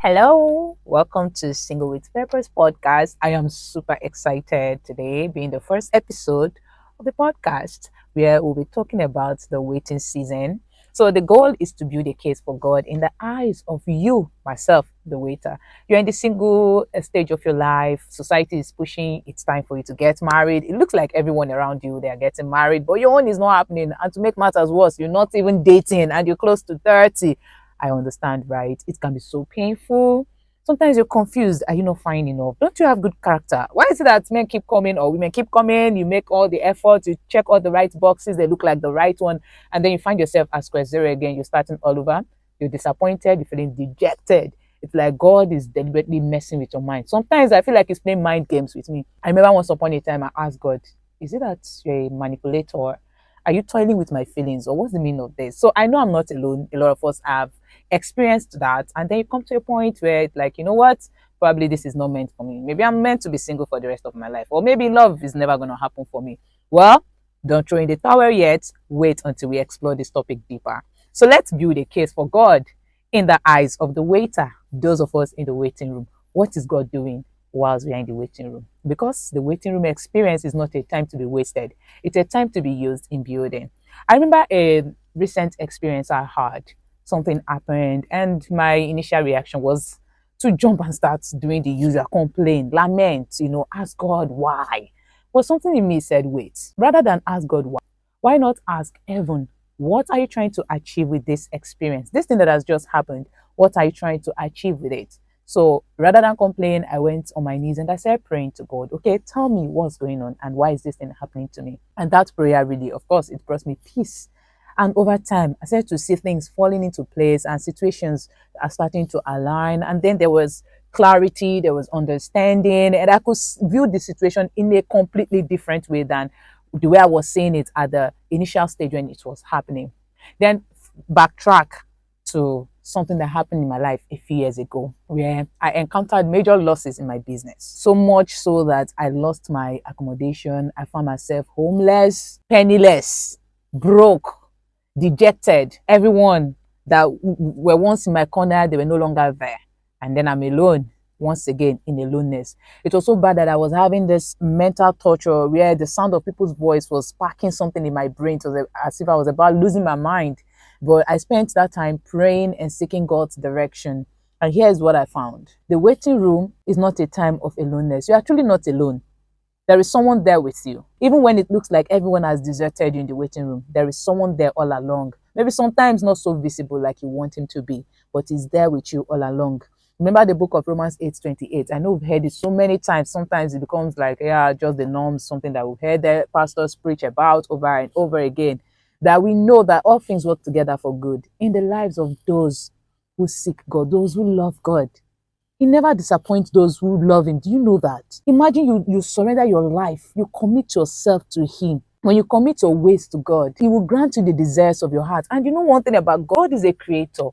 Hello, welcome to Single with Purpose podcast. I am super excited today, being the first episode of the podcast where we'll be talking about the waiting season. So, the goal is to build a case for God in the eyes of you, myself, the waiter. You're in the single stage of your life. Society is pushing, it's time for you to get married. It looks like everyone around you, they are getting married, but your own is not happening. And to make matters worse, you're not even dating and you're close to 30. I understand, right? It can be so painful. Sometimes you're confused. Are you not fine enough? Don't you have good character? Why is it that men keep coming or women keep coming? You make all the effort, you check all the right boxes, they look like the right one, and then you find yourself at square zero again. You're starting all over. You're disappointed. You're feeling dejected. It's like God is deliberately messing with your mind. Sometimes I feel like He's playing mind games with me. I remember once upon a time I asked God, is it that you're a manipulator? Are you toiling with my feelings, or what's the meaning of this? So I know I'm not alone. A lot of us have experienced that, and then you come to a point where it's like, you know what, probably this is not meant for me. Maybe I'm meant to be single for the rest of my life, or maybe love is never going to happen for me. Well, don't throw in the towel yet. Wait until we explore this topic deeper. So let's build a case for God in the eyes of the waiter, those of us in the waiting room. What is God doing whilst we are in the waiting room? Because the waiting room experience is not a time to be wasted. It's a time to be used in building. I remember a recent experience I had. Something happened, and my initial reaction was to jump and start doing the usual complain, lament, ask God why. But something in me said, wait, rather than ask God why not ask heaven, what are you trying to achieve with this experience? This thing that has just happened, what are you trying to achieve with it? So rather than complain, I went on my knees and I started praying to God. Okay, tell me what's going on and why is this thing happening to me? And that prayer really, of course, it brought me peace. And over time, I started to see things falling into place and situations are starting to align. And then there was clarity, there was understanding, and I could view the situation in a completely different way than the way I was seeing it at the initial stage when it was happening. Then backtrack to something that happened in my life a few years ago where I encountered major losses in my business. So much so that I lost my accommodation. I found myself homeless, penniless, broke, dejected. Everyone that were once in my corner, they were no longer there. And then I'm alone once again in aloneness. It was so bad that I was having this mental torture where the sound of people's voice was sparking something in my brain. It was as if I was about losing my mind. But I spent that time praying and seeking God's direction. And here's what I found. The waiting room is not a time of aloneness. You're actually not alone. There is someone there with you. Even when it looks like everyone has deserted you in the waiting room, there is someone there all along. Maybe sometimes not so visible like you want him to be, but he's there with you all along. Remember the book of Romans 8:28. I know we've heard it so many times. Sometimes it becomes like, just the norms, something that we've heard the pastors preach about over and over again. That we know that all things work together for good in the lives of those who seek God, those who love God. He never disappoints those who love him. Do you know that? Imagine you surrender your life. You commit yourself to him. When you commit your ways to God, he will grant you the desires of your heart. And you know one thing about God is a creator.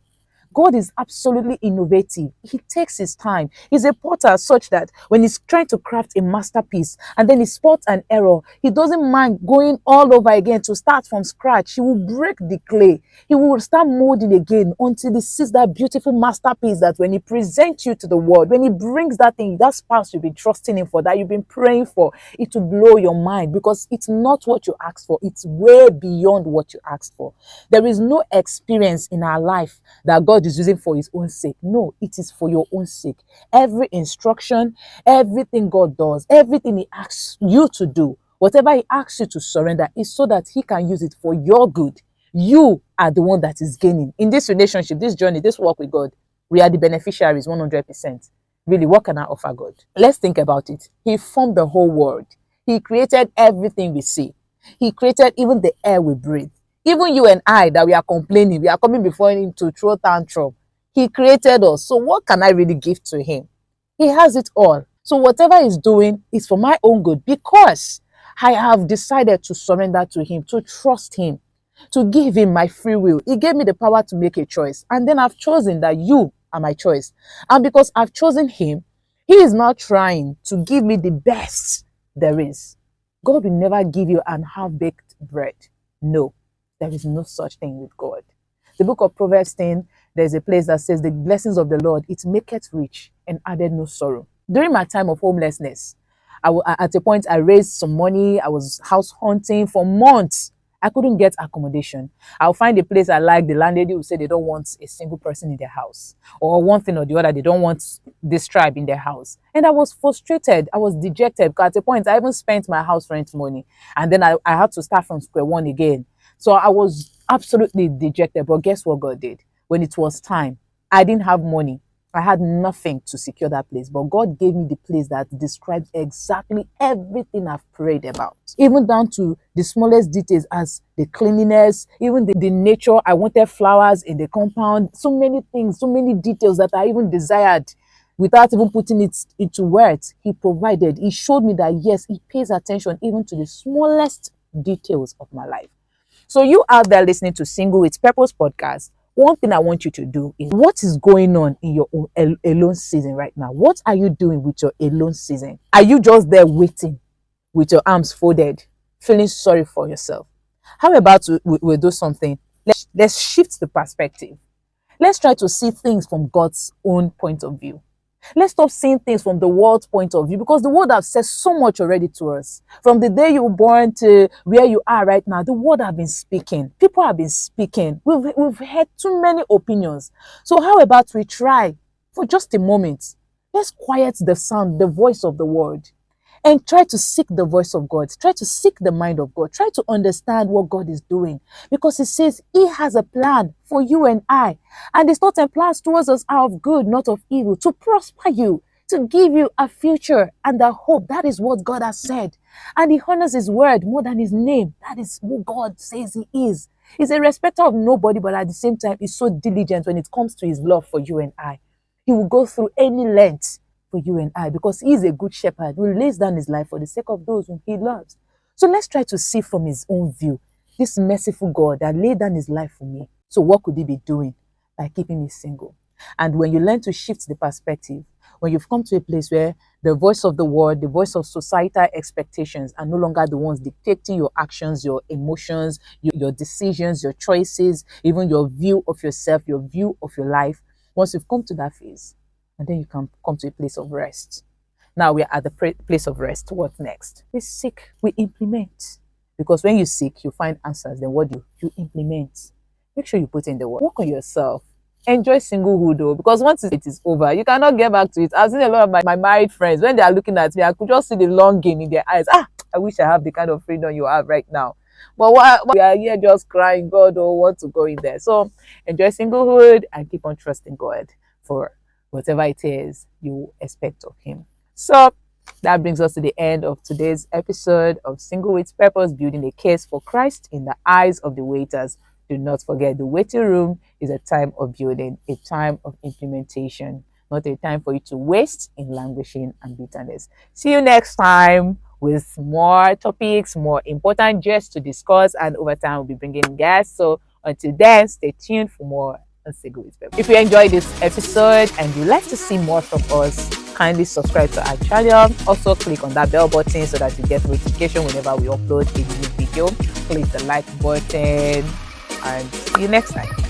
God is absolutely innovative. He takes his time. He's a potter such that when he's trying to craft a masterpiece and then he spots an error, he doesn't mind going all over again to start from scratch. He will break the clay. He will start molding again until he sees that beautiful masterpiece that when he presents you to the world, when he brings that thing, that spouse you've been trusting him for, that you've been praying for, it will blow your mind because it's not what you asked for. It's way beyond what you asked for. There is no experience in our life that God is using for his own sake. No, it is for your own sake. Every instruction, everything God does, everything he asks you to do, whatever he asks you to surrender is so that he can use it for your good. You are the one that is gaining. In this relationship, this journey, this walk with God, we are the beneficiaries 100%. Really, what can I offer God? Let's think about it. He formed the whole world. He created everything we see. He created even the air we breathe. Even you and I that we are complaining, we are coming before him to throw tantrum. He created us. So what can I really give to him? He has it all. So whatever he's doing is for my own good because I have decided to surrender to him, to trust him, to give him my free will. He gave me the power to make a choice. And then I've chosen that you are my choice. And because I've chosen him, he is not trying to give me the best there is. God will never give you an half-baked bread. No. There is no such thing with God. The book of Proverbs 10, there's a place that says, the blessings of the Lord, it maketh rich and added no sorrow. During my time of homelessness, at a point, I raised some money. I was house hunting for months. I couldn't get accommodation. I'll find a place I like. The landlady will say they don't want a single person in their house. Or one thing or the other, they don't want this tribe in their house. And I was frustrated. I was dejected. Because at a point, I even spent my house rent money. And then I had to start from square one again. So I was absolutely dejected. But guess what God did? When it was time, I didn't have money. I had nothing to secure that place, but God gave me the place that describes exactly everything I've prayed about, even down to the smallest details as the cleanliness, even the nature. I wanted flowers in the compound, so many things, so many details that I even desired without even putting it into words. He provided. He showed me that, yes, he pays attention even to the smallest details of my life. So you out there listening to Single with Purpose podcast, one thing I want you to do is, what is going on in your alone season right now? What are you doing with your alone season? Are you just there waiting with your arms folded, feeling sorry for yourself? How about we do something? Let's shift the perspective. Let's try to see things from God's own point of view. Let's stop seeing things from the world's point of view, because the world has said so much already to us. From the day you were born to where you are right now, the world have been speaking. People have been speaking. We've heard too many opinions. So how about we try for just a moment? Let's quiet the sound, the voice of the world, and try to seek the voice of God. Try to seek the mind of God. Try to understand what God is doing, because He says He has a plan for you and I. And His thoughts and plans towards us are of good, not of evil, to prosper you, to give you a future and a hope. That is what God has said. And He honors His word more than His name. That is who God says He is. He's a respecter of nobody, but at the same time, He's so diligent when it comes to His love for you and I. He will go through any length for you and I, because He is a good shepherd who lays down His life for the sake of those whom He loves. So let's try to see from His own view, this merciful God that laid down His life for me. So what could He be doing by keeping me single? And when you learn to shift the perspective, when you've come to a place where the voice of the world, the voice of societal expectations are no longer the ones dictating your actions, your emotions, your decisions, your choices, even your view of yourself, your view of your life, once you've come to that phase, and then you can come to a place of rest. Now we are at the place of rest. What next? We seek, we implement. Because when you seek, you find answers. Then what do you implement? Make sure you put in the work. Work on yourself. Enjoy singlehood though, because once it is over, you cannot get back to it. I've seen a lot of my married friends, when they are looking at me, I could just see the longing in their eyes. I wish I have the kind of freedom you have right now. But we are here just crying, God, oh, want to go in there. So enjoy singlehood and keep on trusting God for whatever it is you expect of Him. So that brings us to the end of today's episode of Single with Purpose, building a case for Christ in the eyes of the waiters. Do not forget, the waiting room is a time of building, a time of implementation, not a time for you to waste in languishing and bitterness. See you next time with more topics, more important guests to discuss, and over time we'll be bringing guests. So until then, stay tuned for more on Single with Purpose. If you enjoyed this episode and you'd like to see more from us, kindly subscribe to our channel. Also click on that bell button so that you get notification whenever we upload a new video. Click the like button and see you next time.